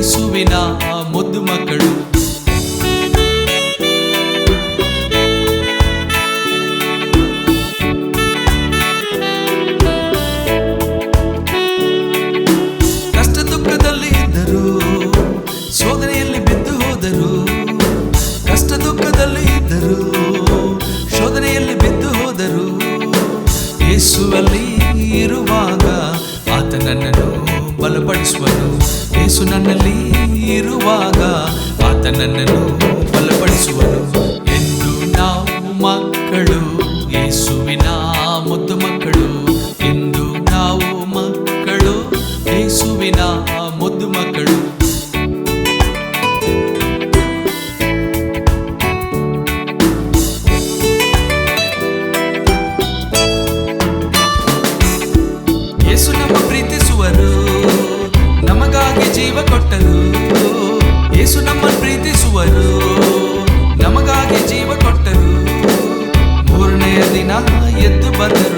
ಯೇಸುವಿನ ಮುದ್ದು ಮಕ್ಕಳು. ಕಷ್ಟ ದುಃಖದಲ್ಲಿ ಇದ್ದರು, ಶೋಧನೆಯಲ್ಲಿ ಬಿದ್ದು ಹೋದರು. ಕಷ್ಟ ದುಃಖದಲ್ಲಿ ಇದ್ದರು, ಶೋಧನೆಯಲ್ಲಿ ಬಿದ್ದು ಹೋದರು. ಯೇಸುವಲ್ಲಿ ಇರುವಾಗ ಆತ ನನ್ನನ್ನು ಬಲಪಡಿಸುವನು. ಯೇಸು ನನ್ನಲ್ಲಿ ಇರುವಾಗ ಆತ ನನ್ನನ್ನು ಬಲಪಡಿಸುವನು. ಎಂದು ನಾವು ಮಕ್ಕಳು, ಯೇಸುವಿನ ಮುದ್ದು ಮಕ್ಕಳು. ಎಂದು ನಾವು ಮಕ್ಕಳು, ಯೇಸುವಿನ ಮುದ್ದು ಮಕ್ಕಳು. ಯೇಸು ನಮ್ಮ ಪ್ರೀತಿಸುವರು, ನಮಗಾಗಿ ಜೀವ ಕೊಟ್ಟರು. ಯೇಸು ನಮ್ಮ ಪ್ರೀತಿಸುವರು, ನಮಗಾಗಿ ಜೀವ ಕೊಟ್ಟರು. ಮೂರನೆಯ ದಿನ ಎದ್ದು ಬಂದರು.